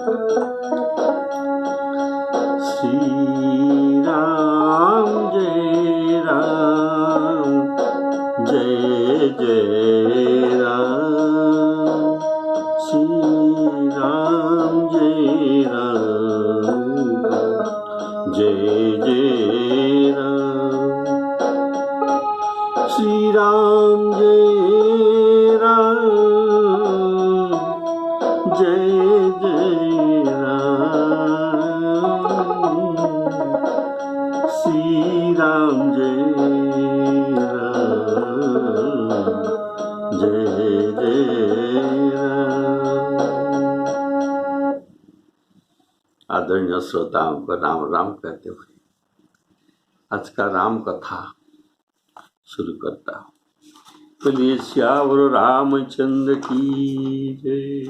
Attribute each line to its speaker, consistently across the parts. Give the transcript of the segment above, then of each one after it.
Speaker 1: श्री राम जय राम जय जय राम। श्री राम जय राम जय जय राम। श्री राम जय राम जय जय राम। श्री राम जय राम जय जय राम। आदरणीय श्रोताओं को राम राम कहते हुए आज का राम कथा शुरू करता हूँ। बोलिए श्यावर रामचंद्र की जय।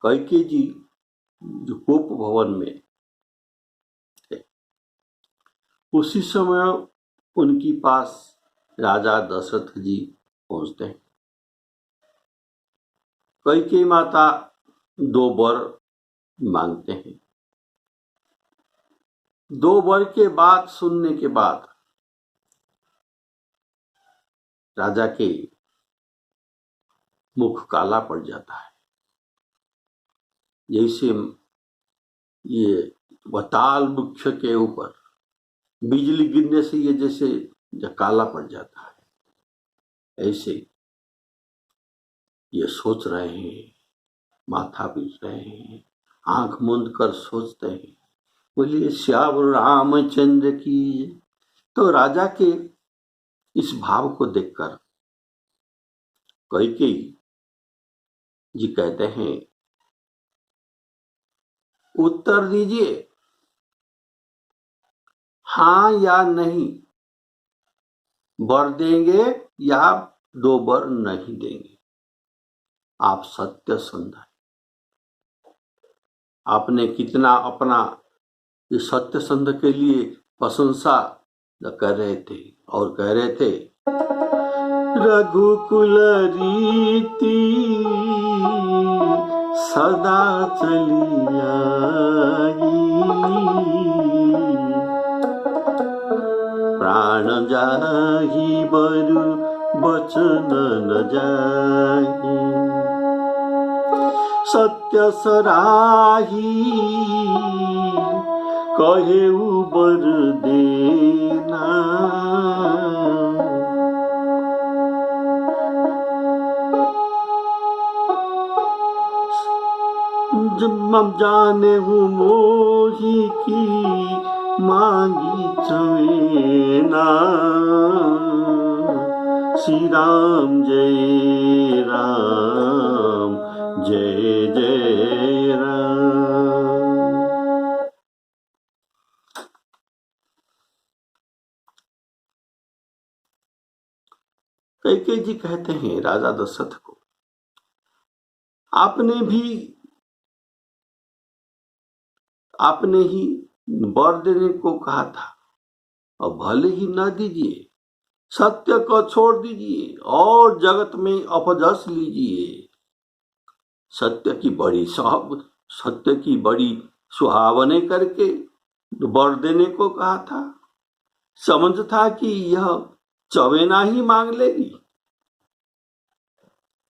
Speaker 1: कैकेयी जी जो कोप भवन में थे, उसी समय उनके पास राजा दशरथ जी पहुंचते हैं। कैकेयी माता 2 वर मांगते हैं। 2 वर के बाद सुनने के बाद राजा के मुख काला पड़ जाता है। जैसे ये वताल वृक्ष के ऊपर बिजली गिरने से ये जैसे काला पड़ जाता है, ऐसे ये सोच रहे हैं, माथा पीट रहे हैं, आंख मूंद कर सोचते हैं। बोलिए श्यावर रामचंद्र की। तो राजा के इस भाव को देखकर कैकेयी जी कहते हैं, उत्तर दीजिए हाँ या नहीं, वर देंगे या 2 वर नहीं देंगे। आप सत्य संध, आपने कितना अपना ये सत्य संध के लिए प्रशंसा कर रहे थे और कह रहे थे, रघुकुल रीति सदा चली आई, प्राण जाहि बरु वचन न जाहि, सत्य सराही कहेउ वर देना, मम जाने हूँ मोही की मांगी चवेना। श्री राम जय राम जय जय राम। कैकेयी जी कहते हैं राजा दशरथ को, आपने ही वर देने को कहा था और भले ही न दीजिए, सत्य को छोड़ दीजिए और जगत में अपजस लीजिए। सत्य की बड़ी सुहावने करके वर देने को कहा था। समझ था कि यह चवेना ही मांग लेगी।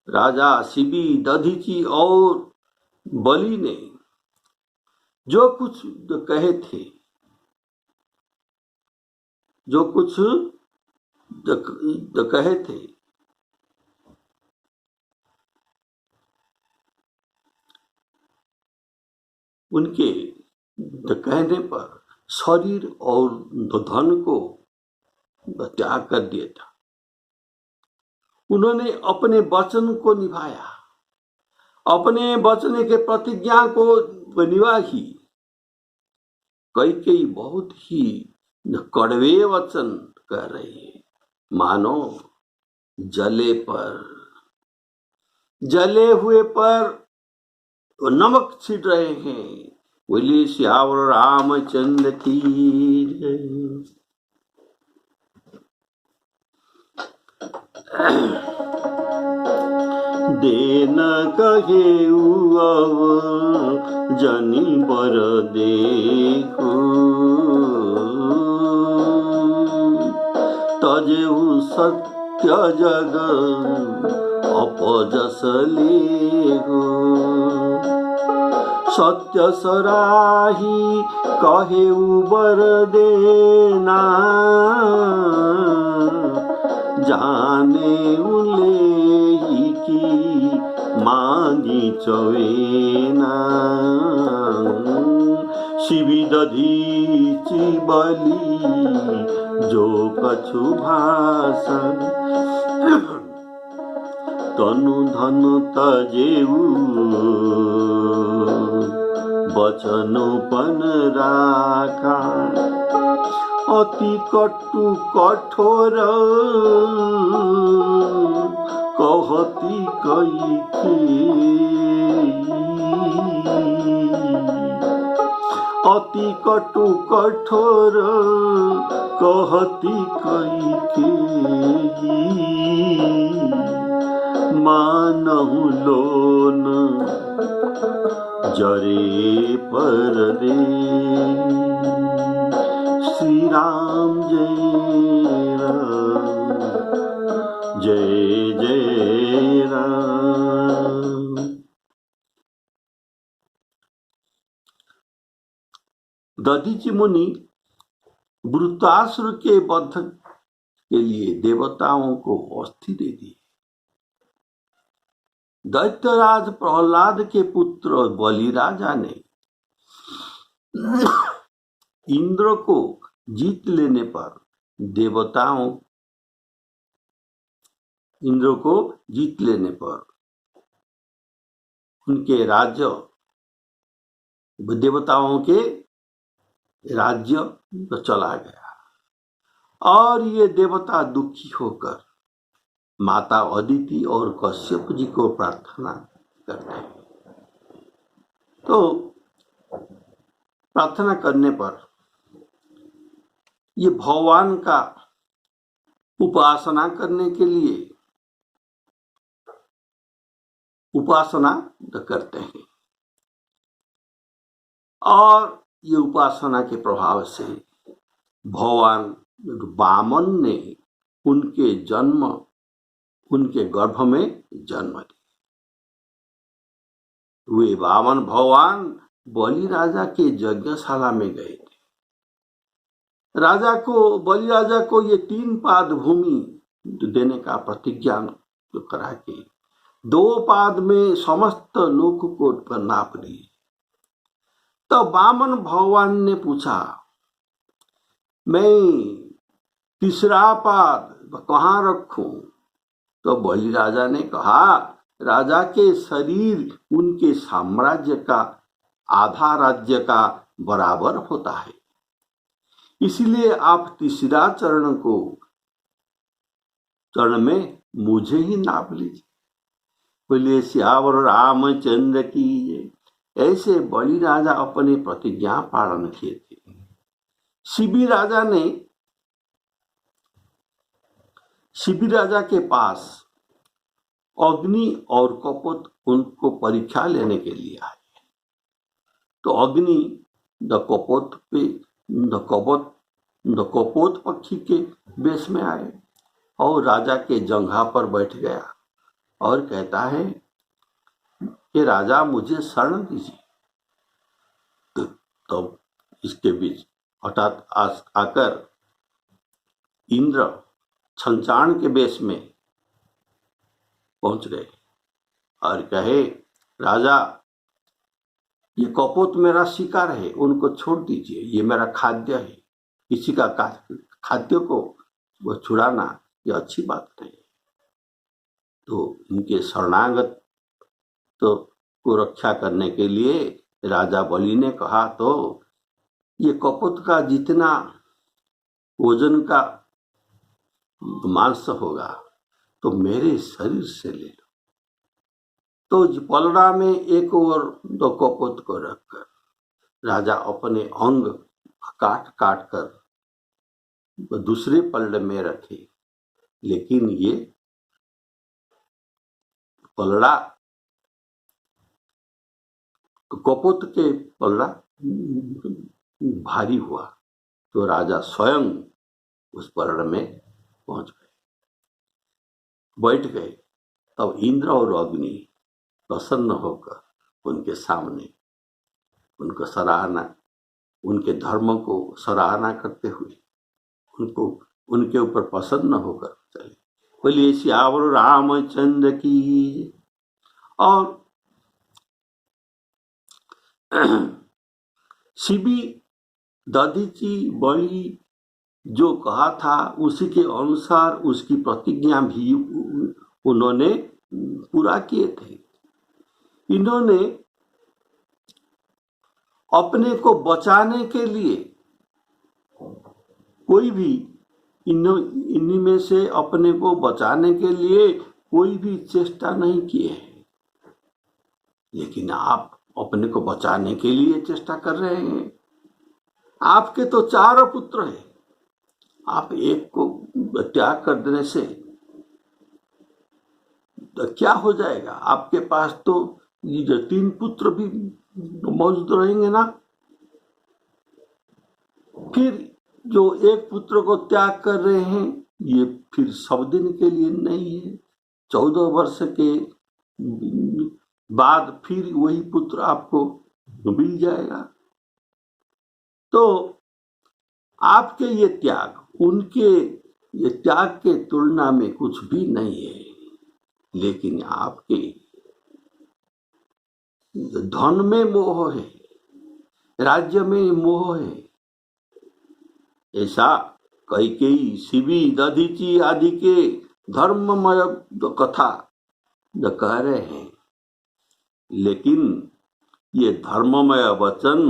Speaker 1: राजा शिबी, दधीची और बलि ने जो कुछ कहे थे, जो कुछ कहे थे, उनके कहने पर शरीर और धन को त्याग कर दिया था। उन्होंने अपने वचन को निभाया, अपने वचन के प्रतिज्ञा को निभाई। कैकेयी बहुत ही कड़वे वचन कह रहे हैं, मानो जले हुए पर नमक छिट रहे हैं। बोलिए श्यावर रामचंद्र की जय। देन कहेउ अब जनी बर देखो, तजेउ सत्य जग अपजस लेगो। सत्य सराही कहेउ बर देना, जाने उले की मांगी चवेना। शिवी दधीची बली जो कछु भाषण, तनु धन तजेऊ वचनोपन राखा। अति कटु कठोर कहती कैके, अति कटु कठोर कहती कैके। मानहु लोन जरे पर दे। श्री राम जय राम, जय जय राम। दधीचि मुनि वृत्तासुर के वध के लिए देवताओं को अस्थि दे दी। दैत्यराज प्रहलाद के पुत्र बलि राजा ने इंद्र को जीत लेने पर उनके राज्य, देवताओं के राज्य चला गया और ये देवता दुखी होकर माता अदिति और कश्यप जी को प्रार्थना करते हैं। तो प्रार्थना करने पर ये भगवान का उपासना करने के लिए उपासना करते हैं और ये उपासना के प्रभाव से भगवान वामन ने उनके गर्भ में जन्म लिया। वे वामन भगवान बलि राजा के यज्ञशाला में गए थे। बलि राजा को ये 3 पाद भूमि देने का प्रतिज्ञा करा के 2 पाद में समस्त लोक को नाप लिए। तो वामन भगवान ने पूछा, मैं 3रा पाद कहाँ रखूं? तो बलि राजा ने कहा, राजा के शरीर उनके साम्राज्य का आधा राज्य का बराबर होता है, इसलिए आप 3रा चरण में मुझे ही नाप लीजिए। बोलिए सियावर रामचंद्र की जय। ऐसे बलि राजा अपनी प्रतिज्ञा पालन किए थे। शिवी राजा के पास अग्नि और कपोत उनको परीक्षा लेने के लिए आए। तो अग्नि कपोत पक्षी के वेश में आए और राजा के जंघा पर बैठ गया और कहता है कि राजा मुझे शरण दीजिए। तो इसके बीच हठात आकर इंद्र छंचाण के वेश में पहुंच गए और कहे, राजा ये कपोत मेरा शिकार है, उनको छोड़ दीजिए, ये मेरा खाद्य है, किसी का खाद्य को वो छुड़ाना ये अच्छी बात नहीं। तो इनके शरणागत को रक्षा करने के लिए राजा बलि ने कहा, तो ये कपोत का जितना वजन का मांस होगा तो मेरे शरीर से ले लो। तो पलड़ा में एक और 2 कपोत को रखकर राजा अपने अंग काट कर दूसरे पलड़े में रखे, लेकिन ये पलड़ा, कपोत के पलड़ा भारी हुआ तो राजा स्वयं उस पलड़ में पहुंच गए, बैठ गए। तब इंद्र और अग्नि प्रसन्न होकर उनके सामने उनको सराहना, उनके धर्म को सराहना करते हुए उनको उनके ऊपर प्रसन्न होकर चले। बोलिए सियावर रामचंद्र की। और शिबी दधीची बड़ी जो कहा था उसी के अनुसार उसकी प्रतिज्ञा भी उन्होंने पूरा किए थे। इन्होंने अपने को बचाने के लिए कोई भी इन्हीं में से अपने को बचाने के लिए कोई भी चेष्टा नहीं किए है, लेकिन आप अपने को बचाने के लिए चेष्टा कर रहे हैं। आपके तो 4 पुत्र हैं, आप एक को त्याग कर देने से तो क्या हो जाएगा? आपके पास तो ये जो 3 पुत्र भी मौजूद रहेंगे ना। फिर जो एक पुत्र को त्याग कर रहे हैं ये फिर सब दिन के लिए नहीं है, 14 वर्ष के बाद फिर वही पुत्र आपको मिल जाएगा। तो आपके ये त्याग उनके ये त्याग के तुलना में कुछ भी नहीं है, लेकिन आपके धन में मोह है, राज्य में मोह है। ऐसा कैकेयी, शिबी, दधीची आदि के धर्ममय कथा जो कह रहे हैं, लेकिन ये धर्ममय वचन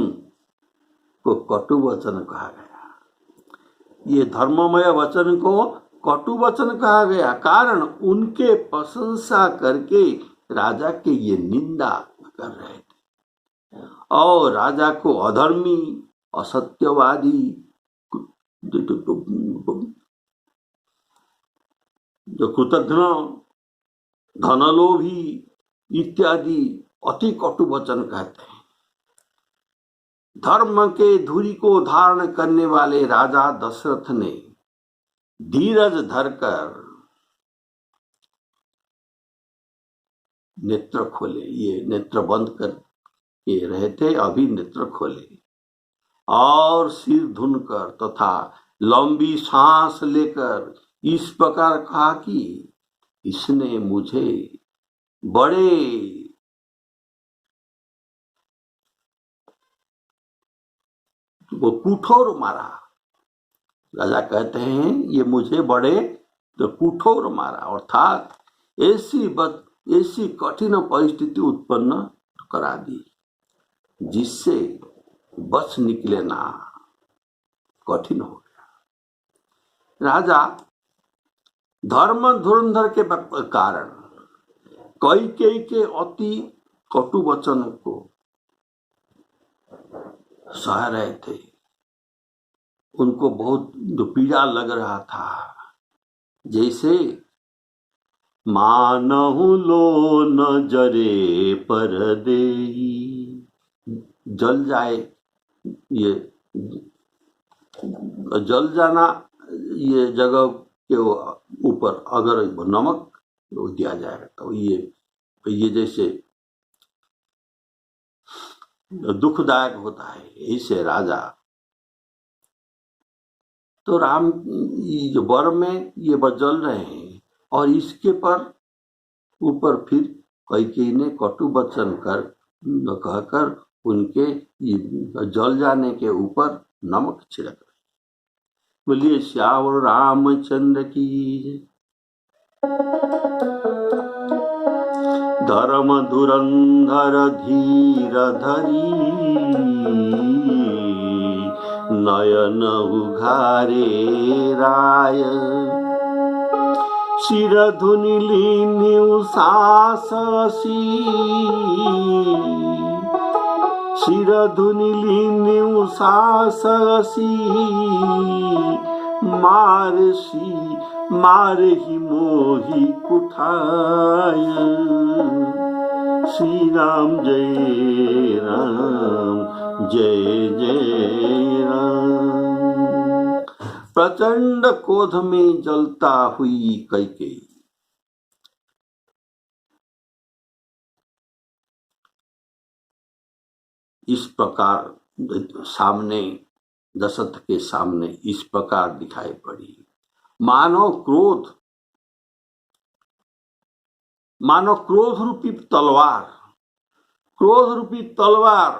Speaker 1: को कटु वचन कहा गया। ये धर्ममय वचन को कटु वचन कहा गया, कारण उनके प्रशंसा करके राजा के ये निंदा कर रहे थे और राजा को अधर्मी, असत्यवादी, जो कृतघ्न, धनलोभी इत्यादि अति कटु वचन कहते हैं। धर्म के धुरी को धारण करने वाले राजा दशरथ ने धीरज धरकर नेत्र खोले। ये नेत्र बंद कर के रहे थे, अभी नेत्र खोले और सिर धुनकर तथा लंबी सांस लेकर इस प्रकार कहा कि इसने मुझे बड़े वो कुठोर मारा। राजा कहते हैं ये मुझे बड़े तो कुठोर मारा, अर्थात ऐसी कठिन परिस्थिति उत्पन्न करा दी जिससे बच निकलना कठिन हो गया। राजा धर्म धुरंधर के कारण कैकेयी के अति कटु वचन को सह रहे थे। उनको बहुत पीड़ा लग रहा था, जैसे मानहु लो न जरे पर देई, जल जाए, ये जल जाना ये जगह के ऊपर अगर नमक दिया जाएगा तो ये जैसे दुखदायक होता है। ऐसे राजा तो राम जो वर में ये जल रहे हैं और इसके पर ऊपर फिर कैकेयी ने कटु वचन कहकर उनके जल जाने के ऊपर नमक छिड़क रहे। बोलिए श्यावर रामचंद्र की। धर्म धुरंधर धीर धरी, नयन उघारे राय, शिर धुनि लीन्यु साससी, शिर धुनि लीन्यु साससी, मारे ही मोही कुठाय। श्री राम जय राम जय जय राम। प्रचंड क्रोध में जलता हुई कैकेयी इस प्रकार सामने दशरथ के सामने इस प्रकार दिखाई पड़ी। मानो क्रोध रूपी तलवार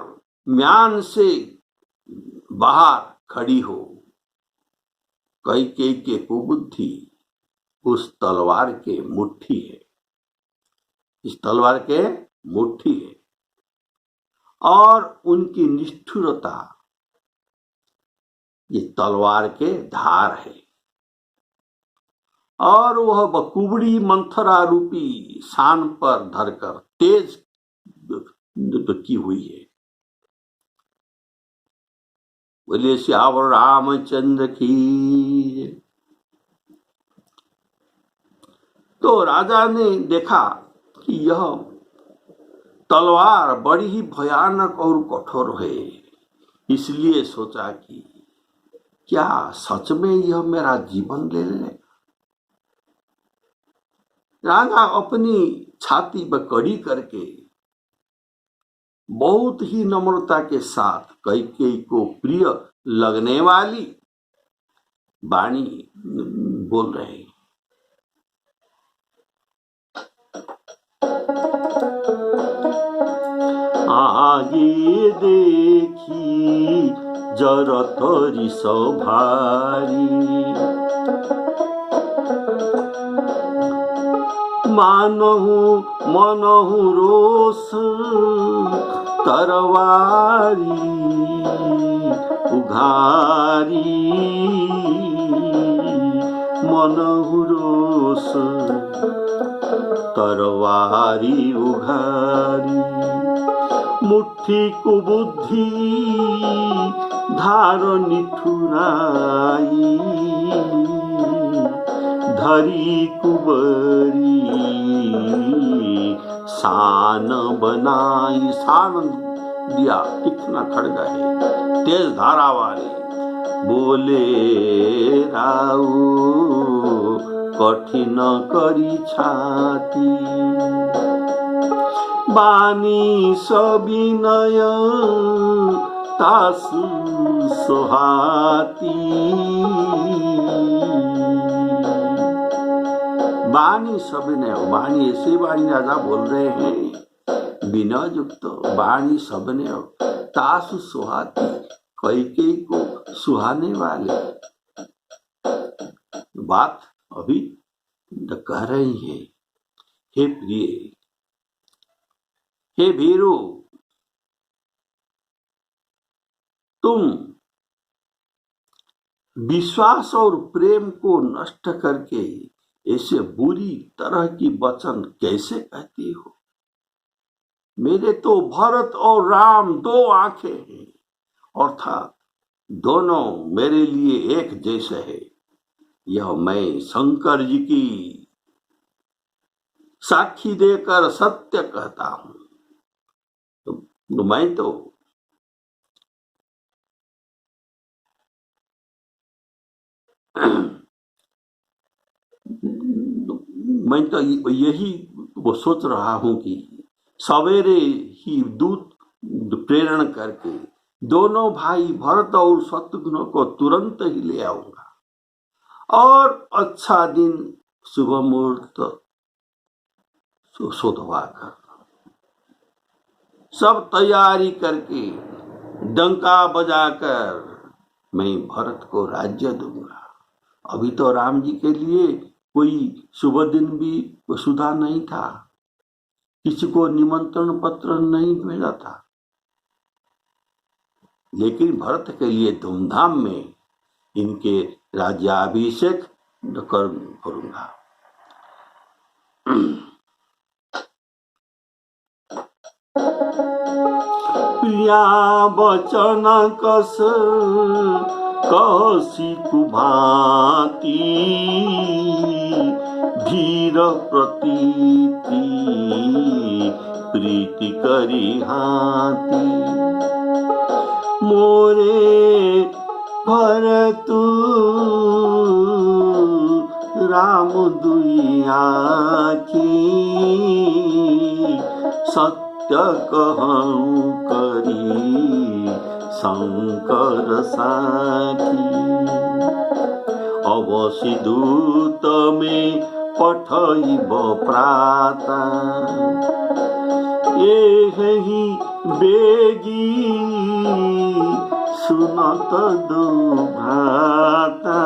Speaker 1: म्यान से बाहर खड़ी हो। कैकेयी के कुबुद्धि उस तलवार के मुट्ठी है, इस तलवार के मुट्ठी है, और उनकी निष्ठुरता ये तलवार के धार है, और वह बकुबड़ी मंथरा रूपी शान पर धरकर तेज की हुई है। बोलिए श्यावर रामचंद्र की। तो राजा ने देखा कि यह तलवार बड़ी ही भयानक और कठोर है, इसलिए सोचा कि क्या सच में यह मेरा जीवन ले ले। राजा अपनी छाती पर कड़ी करके बहुत ही नम्रता के साथ कैकेयी को प्रिय लगने वाली वाणी बोल रहे हैं। आगे देखी जरत रिस भारी, मानहु मनहु रोष तरवारी उघारी। मनहु रोष तरवारी उघारी। मुट्ठी कुबुद्धि धार निठुराई। धरी कुबरी शान बनाई। शान दिया, तीक्ष्ण खड़ग है, तेज धारा वाले। बोले राऊ कठिन करी छाती। बानी सविनय तासु सोहाती। वाणी सविनय, वाणी ऐसे वाणी राजा बोल रहे हैं विनय युक्त वाणी सविनय तासु सुहाती, कैकेयी को सुहाने वाले बात अभी कह रही है। हे प्रिय, हे भीरू, तुम विश्वास और प्रेम को नष्ट करके ऐसे बुरी तरह की वचन कैसे कहती हो। मेरे तो भरत और राम दो आंखें हैं, अर्थात दोनों मेरे लिए एक जैसे है। यह मैं शंकर जी की साक्षी देकर सत्य कहता हूं। तो मैं तो यही वो सोच रहा हूं कि सवेरे ही दूत प्रेरण करके दोनों भाई भरत और शत्रुघ्न को तुरंत ही ले आऊंगा, और अच्छा दिन शुभ मुहूर्त शोधवा कर सब तैयारी करके डंका बजाकर मैं भरत को राज्य दूंगा। अभी तो राम जी के लिए कोई शुभ दिन भी सुधा नहीं था, किसी को निमंत्रण पत्र नहीं मिला था, लेकिन भरत के लिए धूमधाम में इनके राज्याभिषेक करूंगा। प्रिया बचन कस कौशिक भांति धीर प्रतीति प्रीति करी हाथी मोरे भरतु राम दुई आँखी सत्य कहूँ करी शंकर साखी अवश्य दूत में पठइब प्राता एहि बेगी सुनत दो भाता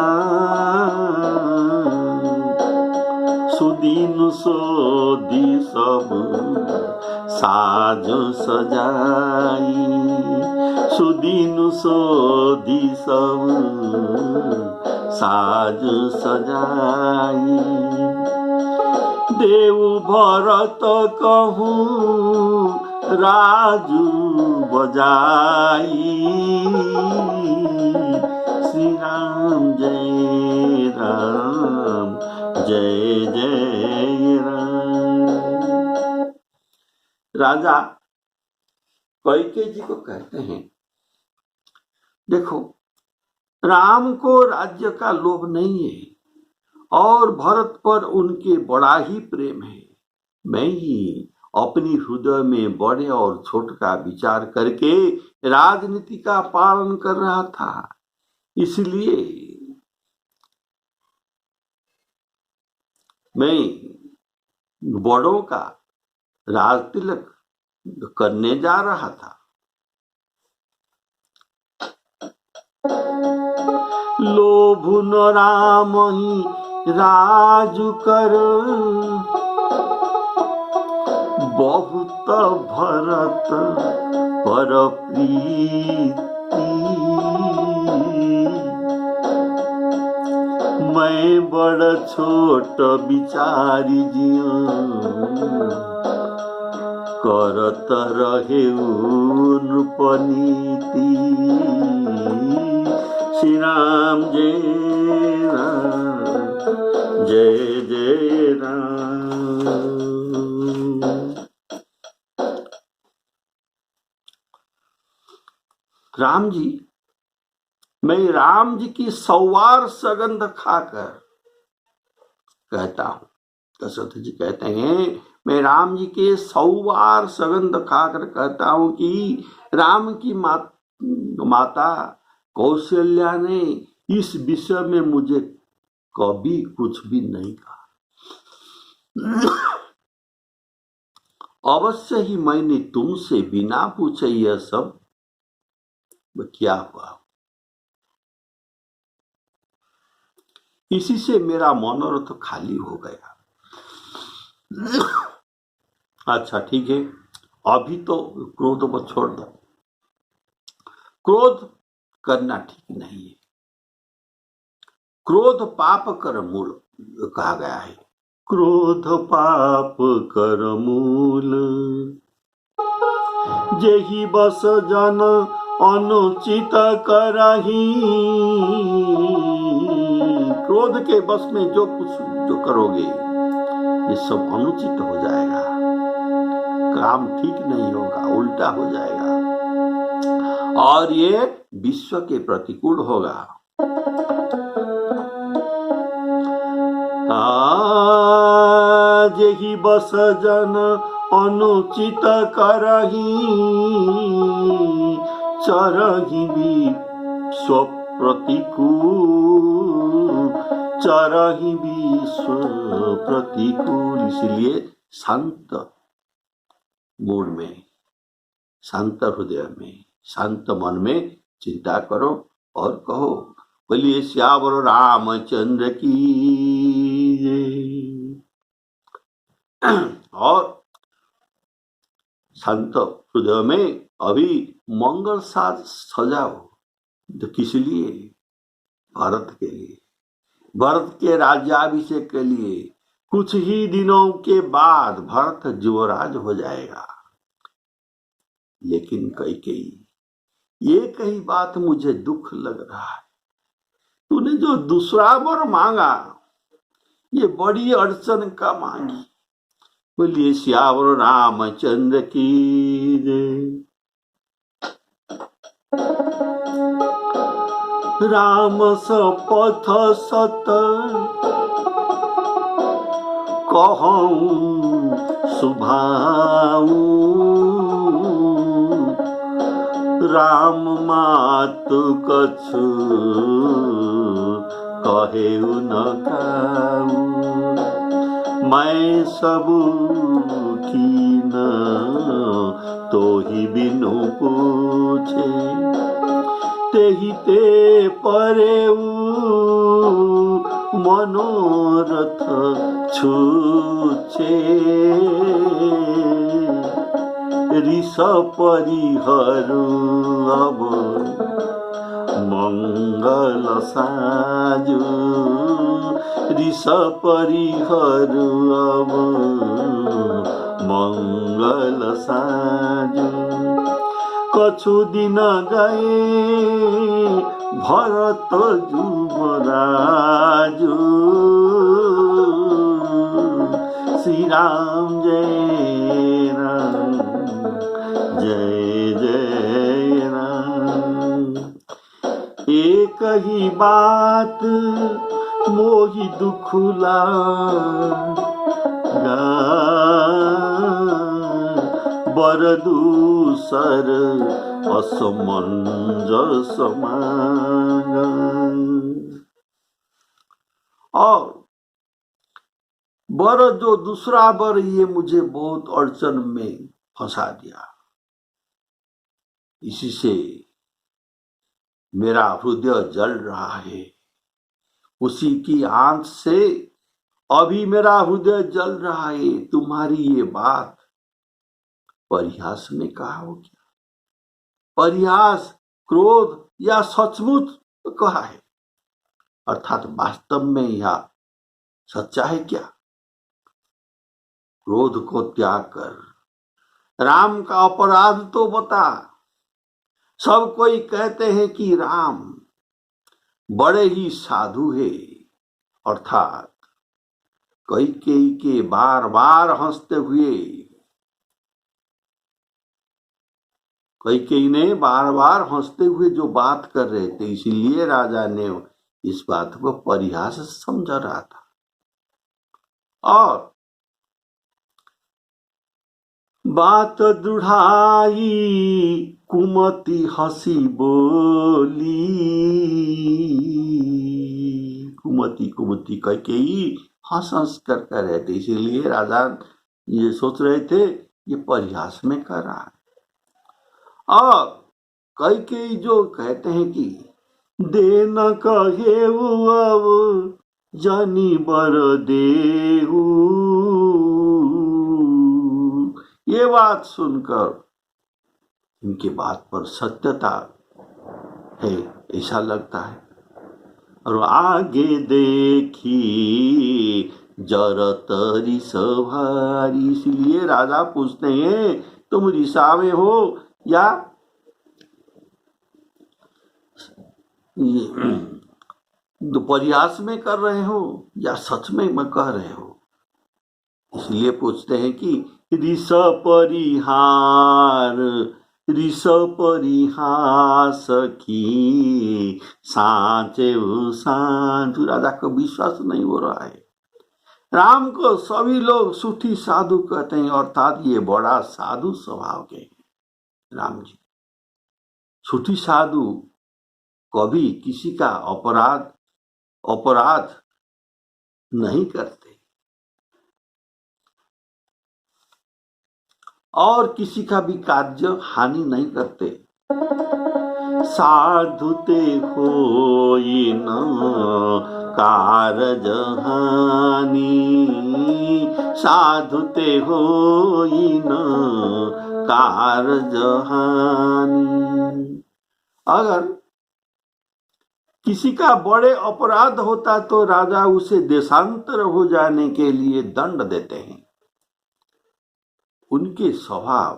Speaker 1: सुदीन सोदी सब साज सजाई सुदीन सोदी सब साज सजाई देव भरत कहूँ राजू बजाई श्री राम जय राम जय जय राम। राजा कैकेयी जी को कहते हैं, देखो राम को राज्य का लोभ नहीं है और भरत पर उनके बड़ा ही प्रेम है। मैं ही अपनी हृदय में बड़े और छोटे का विचार करके राजनीति का पालन कर रहा था, इसलिए मैं बड़ों का राज तिलक करने जा रहा था। लोभ न राम ही राजु कर बहुत भरत पर प्रीति मैं बड़ छोट विचारी जिया करत रहे नृपनीति श्री राम जय राम जय जय राम। राम जी, मैं राम जी की सौवार सगंध खाकर कहता हूं। दशरथ जी कहते हैं, मैं राम जी के सौवार सगंध खाकर कहता हूं कि राम की माता कौशल्या ने इस विषय में मुझे कभी कुछ भी नहीं कहा। अवश्य ही मैंने तुमसे बिना पूछे यह सब क्या हुआ, इसी से मेरा मनोरथ खाली हो गया। अच्छा ठीक है, अभी तो क्रोध को छोड़ दो। क्रोध करना ठीक नहीं है। क्रोध पाप कर मूल कहा गया है। क्रोध पाप कर मूल जेहि बस जन अनुचित करही। क्रोध के बस में जो कुछ जो करोगे ये सब अनुचित हो जाएगा, काम ठीक नहीं होगा, उल्टा हो जाएगा और ये विश्व के प्रतिकूल होगा। जेहि बस जन अनुचित करही चरहि विश्व प्रतिकूल, चरहि विश्व प्रतिकूल। इसलिए शांत मूड में, शांत हृदय में, शांत मन में चिंता करो और कहो, बोलिए श्यावर रामचंद्र की। और शांत हृदय में अभी मंगल साज सजाओ। तो किस लिए? भारत के लिए, भारत के राज्याभिषेक के लिए। कुछ ही दिनों के बाद भारत युवराज हो जाएगा। लेकिन कैकेयी, ये कई बात मुझे दुख लग रहा है। तूने जो दूसरा वर मांगा ये बड़ी अड़चन का मांगी। बोलिए श्यावर रामचंद्र की जय। राम सपथ सत कहूँ सुभाऊ, राम मातु कछु कहेउ न काऊ। मैं सबु कीन तो ही बिनु पूछे, तेहि ते परेउ मनोरथ छूछे। ऋष परिहरु अब मंगल साजु, ऋष परिहरु अब मंगल साजु। कछु दिन गए भरत जुबराजु, श्री राम जय राम जय जय राम। एक ही बात मोहि दुख लागा, बर दूसर असमंजस मांगा। और बर जो दूसरा बर ये मुझे बहुत अड़चन में फंसा दिया, इसी से मेरा हृदय जल रहा है। उसी की आंच से अभी मेरा हृदय जल रहा है। तुम्हारी ये बात परिहास में कहा हो क्या? परिहास, क्रोध या सचमुच कहा है? अर्थात वास्तव में यह सच्चा है क्या? क्रोध को त्याग कर राम का अपराध तो बता। सब कोई कहते हैं कि राम बड़े ही साधु है, अर्थात कैकेयी के बार बार हंसते हुए, कैकेयी ने बार बार हंसते हुए जो बात कर रहे थे, इसीलिए राजा ने इस बात को परिहास समझ रहा था। और बात दुढ़ाई कुमति हंसी बोली, कुमति कैकेयी हंस हंस कर रहे थे, इसीलिए राजा ये सोच रहे थे ये परिहास में कर रहा है। और कैकेयी जो कहते हैं कि दे न कहेउ अब जानी बर देहु, ये बात सुनकर इनके बात पर सत्यता है ऐसा लगता है। और आगे देखी जरत रिस भारी, इसलिए राजा पूछते हैं तुम रिसा में हो या परिहास में कर रहे हो या सच में कह रहे हो। इसलिए पूछते हैं कि रिस परिहार रिस परिहास की सांचे सांझ। राजा को विश्वास नहीं हो रहा है। राम को सभी लोग सूठी साधु कहते हैं, अर्थात ये बड़ा साधु स्वभाव के राम जी। सूठी साधु कभी किसी का अपराध नहीं करते और किसी का भी कार्य हानि नहीं करते। साधु ते होई न कारज हानि, साधु ते होई न कारज हानि। अगर किसी का बड़े अपराध होता तो राजा उसे देशांतर हो जाने के लिए दंड देते हैं। उनके स्वभाव,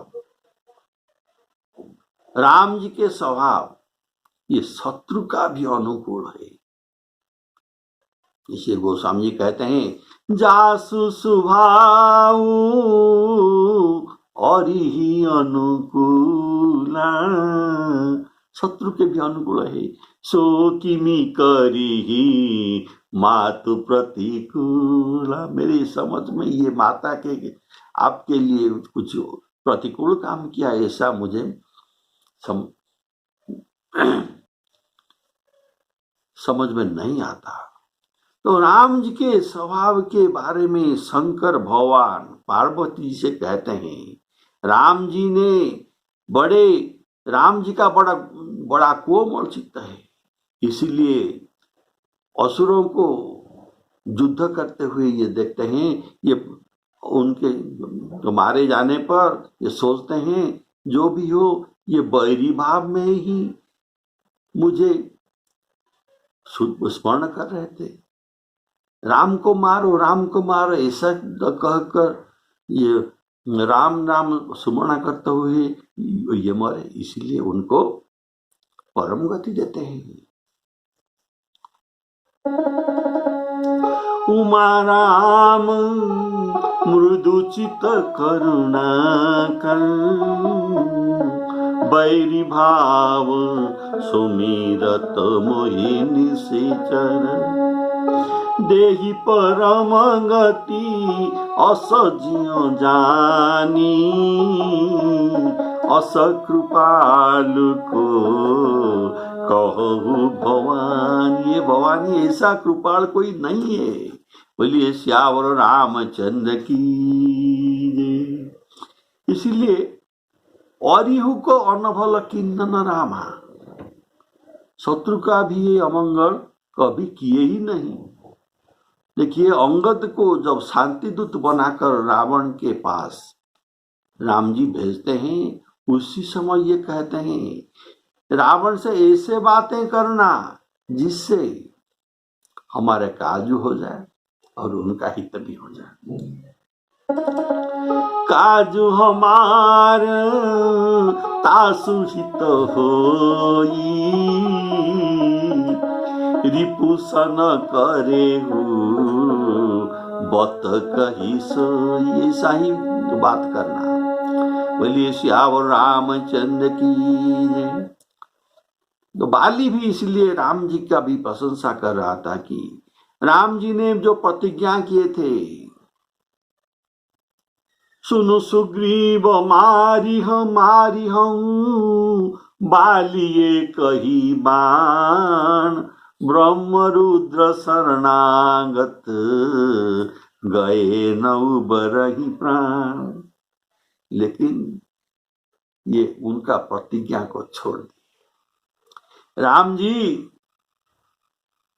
Speaker 1: राम जी के स्वभाव ये शत्रु का भी अनुकूल है। इसे गोस्वामी जी कहते हैं, जासु सुभाऊ और ही अनुकूला, शत्रु के भी अनुकूल है। सो किमी करी मातु प्रतिकूला, मेरी समझ में ये माता के आपके लिए कुछ प्रतिकूल काम किया, ऐसा मुझे समझ में नहीं आता। तो राम जी के स्वभाव के बारे में शंकर भगवान पार्वती से कहते हैं, राम जी का बड़ा कोमल चित्त है, इसलिए असुरों को युद्ध करते हुए ये देखते हैं, ये उनके तो मारे जाने पर ये सोचते हैं जो भी हो ये बैरी भाव में ही मुझे स्मरण कर रहे थे, राम को मारो ऐसा कहकर ये राम नाम स्मरण करते हुए ये मरे, इसलिए उनको परम गति देते हैं। उमा राम मृदु चित करुणा कर, बैरी भाव सुमिरत मोहिनी निशाचर, देहि परम गति असजियो जानी, अस कृपालु को कहु भवानी। ये भवानी ऐसा कृपाल कोई नहीं है, बोलिए श्यावर रामचंद्र की। इसलिए अरिहु को अनभल किन्नन रामा, शत्रु का भी अमंगल कभी किए ही नहीं। देखिए अंगद को जब शांति दूत बनाकर रावण के पास राम जी भेजते हैं, उसी समय ये कहते हैं रावण से ऐसे बातें करना जिससे हमारे काजू हो जाए और उनका हित भी हो जाए। काजू हमार तासु हित होई, रिपुसन करे बत कही सोई। ऐसा ही बात करना। बोलिए श्यावर रामचंद्र की। तो बाली भी इसलिए राम जी का भी प्रशंसा कर रहा था कि राम जी ने जो प्रतिज्ञा किए थे, सुनो सुग्रीव मारी हम बालिए कही बाण, ब्रह्म रुद्र शरणागत गए नौ बरही प्राण। लेकिन ये उनका प्रतिज्ञा को छोड़ दिए। राम जी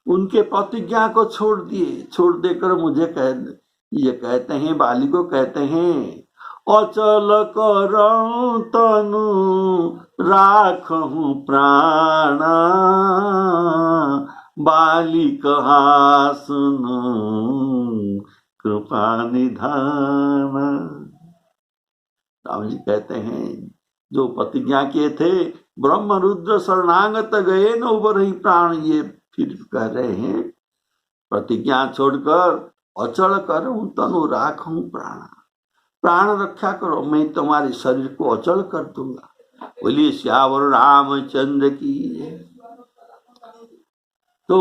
Speaker 1: उनके प्रतिज्ञा को छोड़ दिए। छोड़ देकर मुझे ये कहते हैं, बाली को कहते हैं, अचल करऊं तनु राखहूं प्राणा, बाली कहा सुनो कृपा निधान। राम जी कहते हैं जो प्रतिज्ञा किए थे, ब्रह्म रुद्र शरणागत गए न उबरहि प्राण, ये फिर कह रहे हैं प्रतिज्ञा छोड़कर अचल करूं तनु राखूं प्राण, प्राण रक्षा करो, मैं तुम्हारे शरीर को अचल कर दूंगा। बोलिए श्यावर रामचंद्र की। तो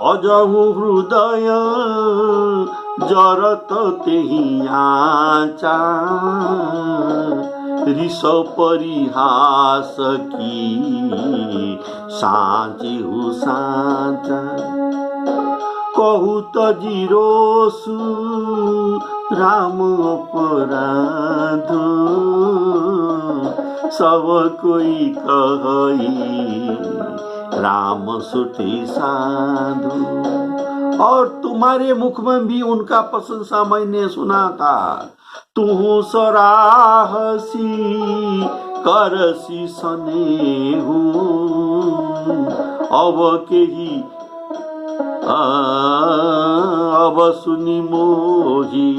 Speaker 1: अजहु हृदय जरत तेहि आचा, ऋष परिहास की साची हु साचा, कहू तजिरोसु राम अपराध, सब कोई कही राम सुठी साधु। और तुम्हारे मुख में भी उनका प्रशंसा मैंने सुना था, तुहु सराहसी करसी सनेहु, अब के ही अब सुनी मोही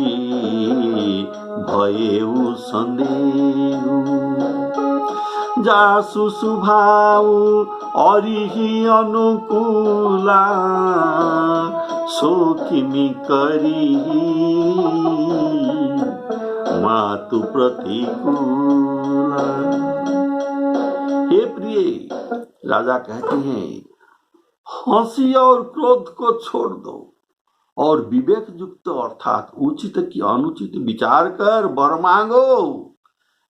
Speaker 1: भयेउ संदेहु। जासु सुभाउ अरिही अनुकूला सोखिमी करी मातु प्रतिकूला। हे प्रिय, राजा कहते हैं हंसी और क्रोध को छोड़ दो और विवेक युक्त अर्थात उचित की अनुचित विचार कर वर मांगो,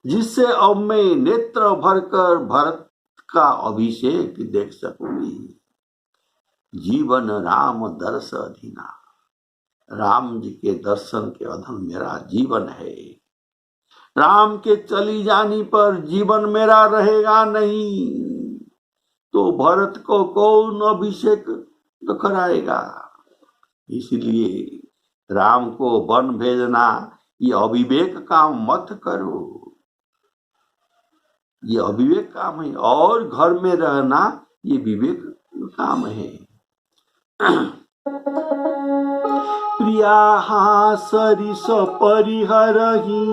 Speaker 1: जिससे अब मैं नेत्र भरकर भरत का अभिषेक देख सकूंगी। जीवन राम दर्श अधीना, राम जी के दर्शन के अधीन मेरा जीवन है। राम के चली जाने पर जीवन मेरा रहेगा नहीं, तो भरत को कौन अभिषेक कराएगा। इसलिए राम को वन भेजना ये अविवेक काम मत करो, ये अविवेक काम है, और घर में रहना ये विवेक काम है। प्रिया सरिस परिहरही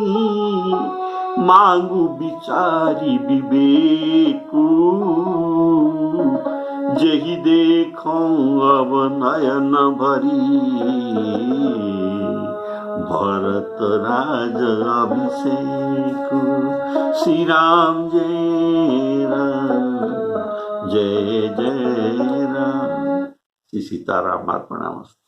Speaker 1: मांगू विचारी विवेकु, जेहि देखूं अब नयन भरी भरत राज अभिषेक। श्री राम जय राम, जय जय राम। श्री सीताराम अर्पणमस्तु।